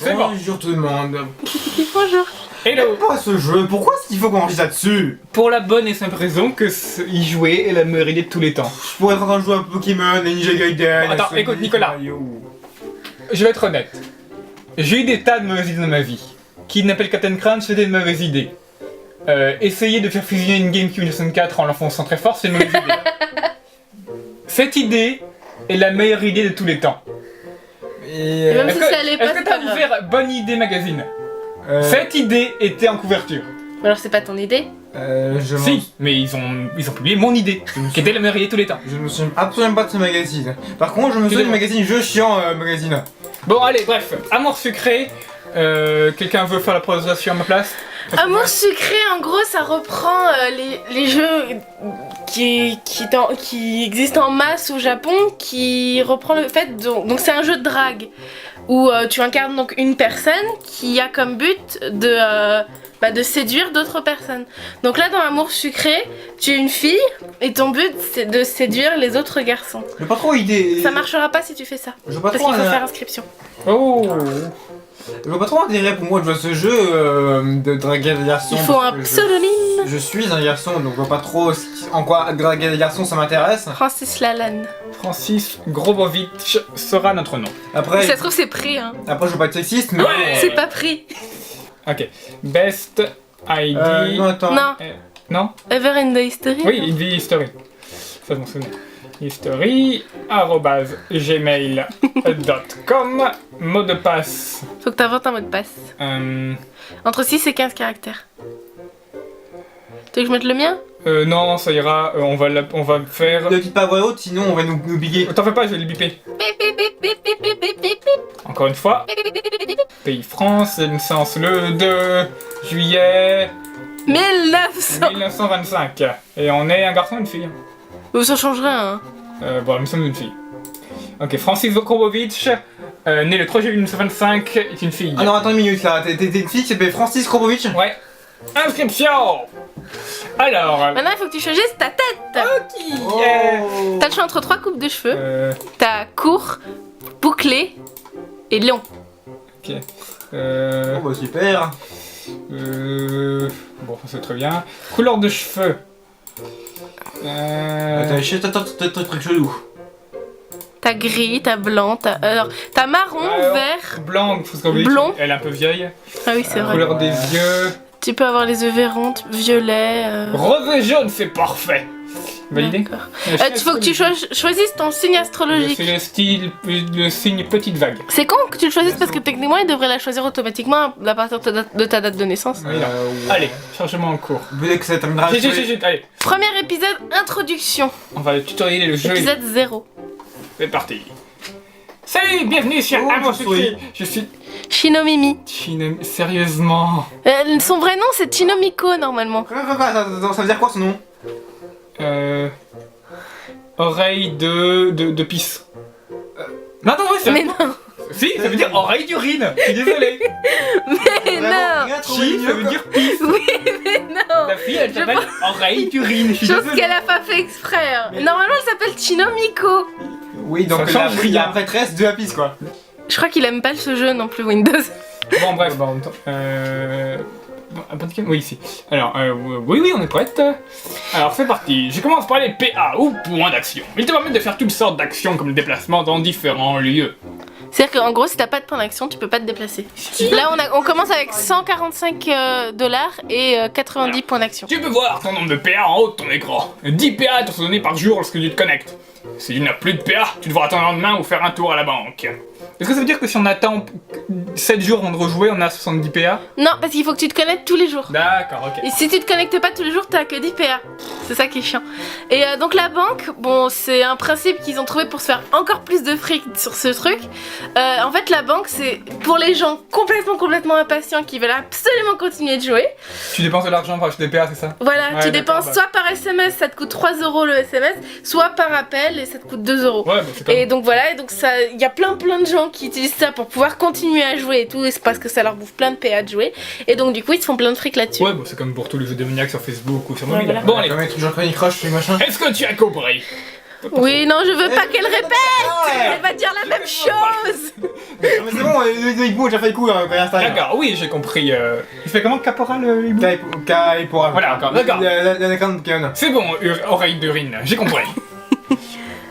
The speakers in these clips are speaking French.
C'est bon. Bonjour tout le monde. Bonjour. Hello. Pourquoi ce jeu? Pourquoi est-ce qu'il faut qu'on enregistre là-dessus? Pour la bonne et simple raison que y jouer est la meilleure idée de tous les temps. Je pourrais être en train de jouer à Pokémon, à Ninja Gaiden. Attends, à Sonic, écoute, Nicolas. Mario. Je vais être honnête. J'ai eu des tas de mauvaises idées dans ma vie. Qui n'appelle Captain Crunch, c'était une mauvaise idée. Essayer de faire fusionner une GameCube 64 en l'enfonçant très fort, c'est une mauvaise idée. Cette idée est la meilleure idée de tous les temps. Et Même Est-ce si ça allait pas, que c'est t'as pas grave. ouvert Bonne Idée Magazine? Cette idée était en couverture. Alors c'est pas ton idée? je m'en- Si, mais ils ont publié mon idée, qui était la meilleure idée de tous les temps. Je me souviens absolument pas de ce magazine. Par contre, je me souviens du magazine Jeux Chiant magazine. Bon, allez, bref, Amour Sucré. Quelqu'un veut faire la présentation à ma place? Amour sucré, en gros, ça reprend les jeux qui existent en masse au Japon, qui reprend le fait donc c'est un jeu de drague où tu incarnes donc une personne qui a comme but de séduire d'autres personnes. Donc là, dans Amour sucré, tu es une fille et ton but c'est de séduire les autres garçons. J'ai pas trop idée. Ça marchera pas si tu fais ça, Je vois pas parce trop qu'il faut un- faire inscription. Oh. Je vois pas trop intérêt pour moi de jouer à ce jeu de draguer des garçons. Il faut parce un que pseudonyme. je suis un garçon, donc je vois pas trop en quoi draguer des garçons ça m'intéresse. Francis Lalanne. Francis Grobovitch sera notre nom. Après, Ça se trouve c'est pris hein. après je veux pas être sexiste, mais. C'est pas pris. Ok. Best ID. Non, attends. Non. Non? Ever in the History. Oui, une vie history. Ça, je m'en souviens. History, @gmail.com. Mot de passe. Faut que t'inventes un mot de passe. Entre 6 et 15 caractères. Tu veux que je mette le mien? Non, ça ira. On va faire. Ne quitte pas voix haute, sinon on va nous biguer. T'en fais pas, je vais le biper. Encore une fois. Pays France, naissance le 2 juillet 1900. 1925. Et on est un garçon et une fille. Ça change rien. Hein. Bon, nous sommes une fille. Ok, Francis Grobovitch, né le 3 juillet 1925, est une fille. Ah non, attends une minute là, t'es une fille qui s'appelle Francis Krobovitch. Ouais. Inscription. Alors. Maintenant il faut que tu choisisses ta tête. Oh. T'as le choix entre 3 coupes de cheveux. Euh, T'as court, bouclé et long. ok. Oh bah super. Bon, ça c'est très bien. Couleur de cheveux. Attends, t'as truc chelou. T'as gris, t'as blanc, t'as marron, Alors, vert. Blanc, parce qu'on Blond. elle est un peu vieille. Ah oui c'est vrai. Couleur des yeux. Tu peux avoir les yeux verrons, violet. Rose et jaune, c'est parfait. Validé. D'accord. Il faut que tu choisisses ton signe astrologique. C'est le signe petite vague. C'est con que tu le choisisses parce que techniquement il devrait la choisir automatiquement à partir de ta date de naissance. Oui, non. Ouais. Allez, chargement en cours. Vous voulez que ça terminera Chut, allez, Premier épisode, introduction. on va tutorialiser le jeu. Épisode 0. C'est parti. Salut, bienvenue sur Oh, Amour je Sucré. suis- Je suis Shinomimi. Sérieusement. Son vrai nom c'est Chinomiko normalement. Ça veut dire quoi son nom? Oreille de pisse. Non, ouais, c'est Mais non, Si, ça veut dire oreille d'urine. Je suis désolé. mais non. Chi, ça veut dire pisse. Oui, mais non. La fille, elle s'appelle oreille d'urine. Je suis Chose désolé. qu'elle a pas fait exprès. Hein. Normalement elle s'appelle Chinomiko. Oui, donc Ça change rien. la prêtresse de la piste quoi. Je crois qu'il aime pas ce jeu non plus Windows. Bon, bref. Bah, en même temps. Oui, ici. Alors, oui, on est prête. Alors, c'est parti. Je commence par les PA, ou points d'action. Ils te permettent de faire toutes sortes d'actions comme le déplacement dans différents lieux. C'est-à-dire qu'en gros si t'as pas de point d'action tu peux pas te déplacer. Là on commence avec 145 $ et 90 points d'action. Tu peux voir ton nombre de PA en haut de ton écran. 10 PA te sont donnés par jour lorsque tu te connectes. Si tu n'as plus de PA, tu devras attendre le lendemain ou faire un tour à la banque. Est-ce que ça veut dire que si on attend 7 jours avant de rejouer, on a 70 PA? Non parce qu'il faut que tu te connectes tous les jours. D'accord, ok. Et si tu te connectes pas tous les jours, t'as que 10 PA. C'est ça qui est chiant. Et donc la banque, bon, c'est un principe qu'ils ont trouvé pour se faire encore plus de fric sur ce truc. En fait, la banque, c'est pour les gens complètement impatients qui veulent absolument continuer de jouer. Tu dépenses de l'argent pour acheter des PA, c'est ça? Voilà, Ouais, tu d'accord, dépenses bah. soit par SMS, ça te coûte 3 € le SMS, soit par appel et ça te coûte 2 €. Ouais, bah c'est comme... Et donc voilà, et donc ça, il y a plein de gens qui utilisent ça pour pouvoir continuer à jouer et tout, et c'est parce que ça leur bouffe plein de PA de jouer. Et donc du coup, ils se font plein de fric là-dessus. Ouais, bah c'est comme pour tous les jeux démoniaques sur Facebook ou sur Ouais, mobile. voilà. Bon, allez. Comme les trucs genre Candy Crush, les machins. Est-ce que tu as compris? Oui, non, je veux pas qu'elle répète. Ouais. Elle va dire la même chose. Mais c'est bon, le hibou a déjà fait le coup, Einstein. D'accord, oui, j'ai compris. Il fait comment, caporal hibou? K et pour Voilà, d'accord. L'anaconde Kion. C'est bon, oreille d'urine, j'ai compris.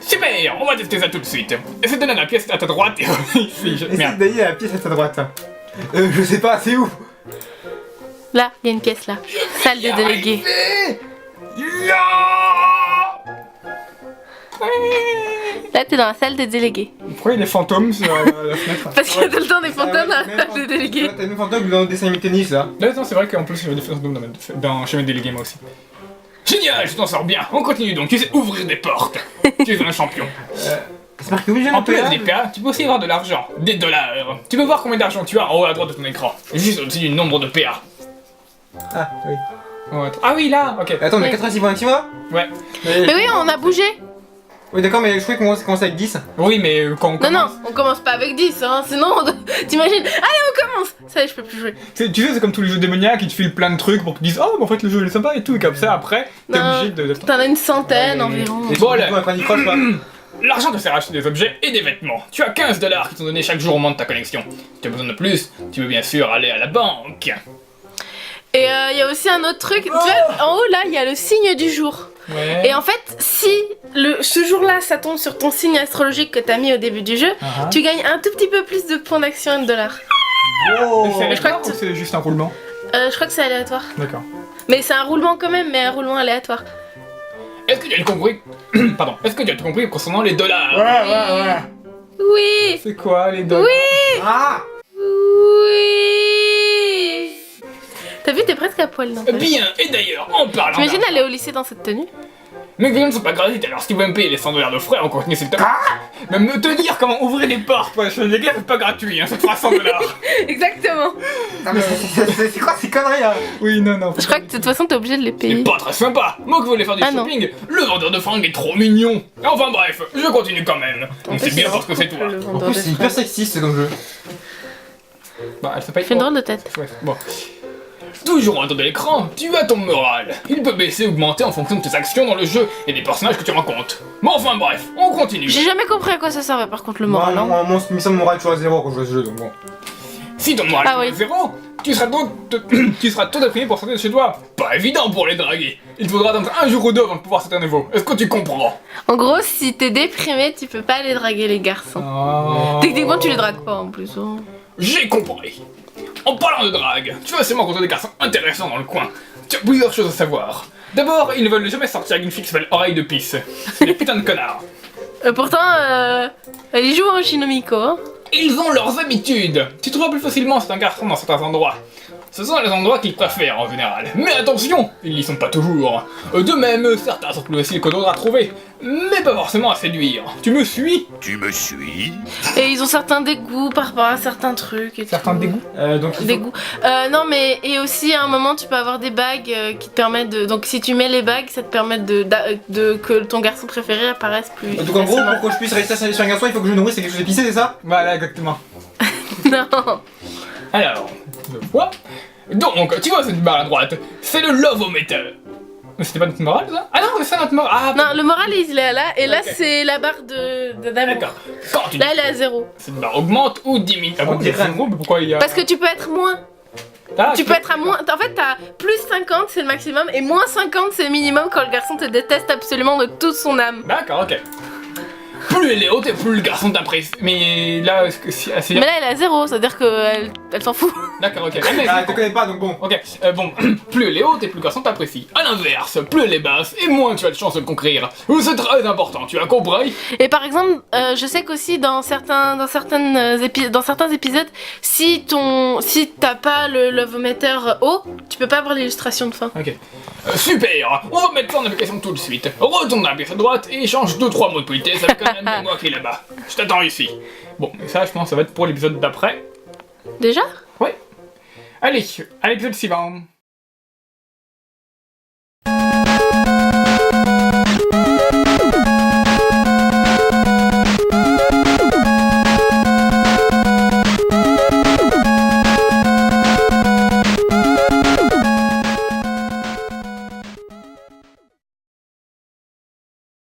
Super, on va tester ça tout de suite. Essaie de donner la pièce à ta droite et ici. Essaye Merde. d'aller à la pièce à ta droite. Je sais pas, c'est où? Là, il y a une pièce là. Salle des délégués. Ya. Là, t'es dans la salle des délégués. Pourquoi il y a des fantômes sur la fenêtre? Parce qu'il y a tout le temps des fantômes dans la salle des délégués. T'as une fantôme dans le dessin animé tennis là. Non, c'est vrai qu'en plus, il y a des fantômes chez mes délégués, moi aussi. Génial, je t'en sors bien. On continue donc. Tu sais ouvrir des portes. Tu es un champion. C'est marqué oui, j'ai En plus des PA, tu peux aussi avoir de l'argent, des dollars. Tu peux voir combien d'argent tu as en haut à droite de ton écran, juste au-dessus du nombre de PA. Ah, oui. Ah oui, là, ok. Attends, on a Oui. 86 points, tu vois? Ouais. Mais oui, on a bougé. Oui, d'accord, mais je croyais qu'on commençait avec 10. Oui, mais quand on Non, commence... non, on commence pas avec 10, hein, sinon, t'imagines. Allez, on commence. Ça y est, je peux plus jouer. Tu sais, c'est comme tous les jeux démoniaques, ils te filent plein de trucs pour qu'ils disent oh, mais en fait, le jeu il est sympa et tout, et comme ça, après, t'es Non. obligé de... T'en as une centaine environ. Et Voilà. surtout, un Candy Crush, quoi. L'argent te sert à acheter des objets et des vêtements. Tu as 15 dollars qui sont donnés chaque jour au moment de ta connexion. Si tu as besoin de plus, tu peux bien sûr aller à la banque. Et il y a aussi un autre truc. Tu vois, en haut là, il y a le signe du jour. Ouais. Et en fait, si ce jour-là, ça tombe sur ton signe astrologique que t'as mis au début du jeu, Uh-huh. tu gagnes un tout petit peu plus de points d'action et de dollars. Oh. C'est je crois aléatoire que ou c'est juste un roulement? Je crois que c'est aléatoire. D'accord. Mais c'est un roulement quand même, mais un roulement aléatoire. Est-ce que tu as compris Pardon. Est-ce que tu as tout compris concernant les dollars? Ouais. Oui. C'est quoi les dollars? Ah. Oui. T'as vu, t'es presque à poil dans ta vie. Bien, et d'ailleurs, en parlant T'imagines d'argent, aller au lycée dans cette tenue? mes vidéos ne sont pas gratuites, alors si tu veux me payer les 100 dollars de frais, on continue s'il te plaît. Même me te dire comment ouvrir les portes pour acheter des gars, c'est pas gratuit, hein, ça te fera 100 dollars. Exactement. Non, mais c'est quoi ces conneries là? Oui, non. Je crois que de toute façon, t'es obligé de les C'est payer. pas très sympa. Moi qui voulais faire du Ah non. shopping, le vendeur de fringues est trop mignon. Enfin bref, je continue quand même. En On fait, sait bien c'est parce que c'est toi. le En vendeur plus, de c'est hyper fringues. sexiste comme jeu. Bah, elle s'appelle... Fais une drôle de tête. Ouais, bon. Toujours en haut de l'écran, tu as ton moral. Il peut baisser ou augmenter en fonction de tes actions dans le jeu et des personnages que tu rencontres. Mais enfin bref, on continue. J'ai jamais compris à quoi ça servait par contre le moral. Moi, hein. mon mission moral est toujours à 0 quand je joue à ce jeu, donc bon. Si ton moral Ah est oui. 0, tu seras tout déprimé pour sortir de chez toi. Pas évident pour les draguer. Il te faudra attendre un jour ou deux avant de pouvoir sortir à nouveau. Est-ce que tu comprends? En gros, si t'es déprimé, tu peux pas aller draguer les garçons. Oh. Techniquement, tu les dragues pas en plus. hein. J'ai compris. En parlant de drague, tu vas sûrement rencontrer des garçons intéressants dans le coin. Tu as plusieurs choses à savoir. D'abord, ils ne veulent jamais sortir avec une fille qui s'appelle Oreille de Pisse. C'est des putains de connards. Pourtant, ils jouent en Shinomiko. Hein. Ils ont leurs habitudes. Tu trouveras plus facilement certains garçons dans certains endroits. Ce sont les endroits qu'ils préfèrent en général. Mais attention, ils n'y sont pas toujours. De même, certains sont plus faciles que d'autres à trouver, mais pas forcément à séduire. Tu me suis? Tu me suis? Et ils ont certains dégoûts par rapport à certains trucs. Et Certains tout. dégoûts. Donc, il faut- Dégoûts. Non, mais et aussi à un moment, tu peux avoir des bagues qui te permettent de. Donc, si tu mets les bagues, ça te permet que ton garçon préféré apparaisse plus. Donc en gros, facilement. pour que je puisse réussir sur un garçon, il faut que je nourrisse quelque chose d'épicé, c'est ça? Voilà, exactement. Non. Alors, je vois. Donc, tu vois cette barre à droite, c'est le Love-O-Meter. Mais c'était pas notre morale, ça? Ah non, c'est ça notre morale. Ah, Non, le moral il est là, et là Ok. c'est la barre d'amour. d'accord. Quand tu Là, elle est à 0. cette barre augmente ou diminue. Ah On bon, dirait c'est un- gros, mais pourquoi il y a... Parce que tu peux être moins. Ah, Tu peux être à moins. En fait, t'as plus 50, c'est le maximum, et moins 50, c'est le minimum quand le garçon te déteste absolument de toute son âme. D'accord, ok. Plus elle est haute et plus le garçon t'apprécie. Mais là, est-ce que si... Mais là, elle est à 0, c'est-à-dire qu'elle elle s'en fout. D'accord, ok. Ah, mais- Ah, je te connais pas, donc bon. Ok, bon, plus elle est haute et plus le garçon t'apprécie. À l'inverse, plus elle est basse et moins tu as de chance de le conquérir. C'est très important, tu as compris? Et par exemple, je sais qu'aussi dans certains épisodes, si t'as pas le Love-O-Meter haut, tu peux pas avoir l'illustration de fin. Ok. Super, on va mettre ça en application tout de suite. Retourne à la pièce à droite et échange 2-3 mots de politesse avec un ami à moi qui est là-bas. Je t'attends ici. Bon, et ça je pense ça va être pour l'épisode d'après. Déjà? Ouais. Allez, à l'épisode suivant.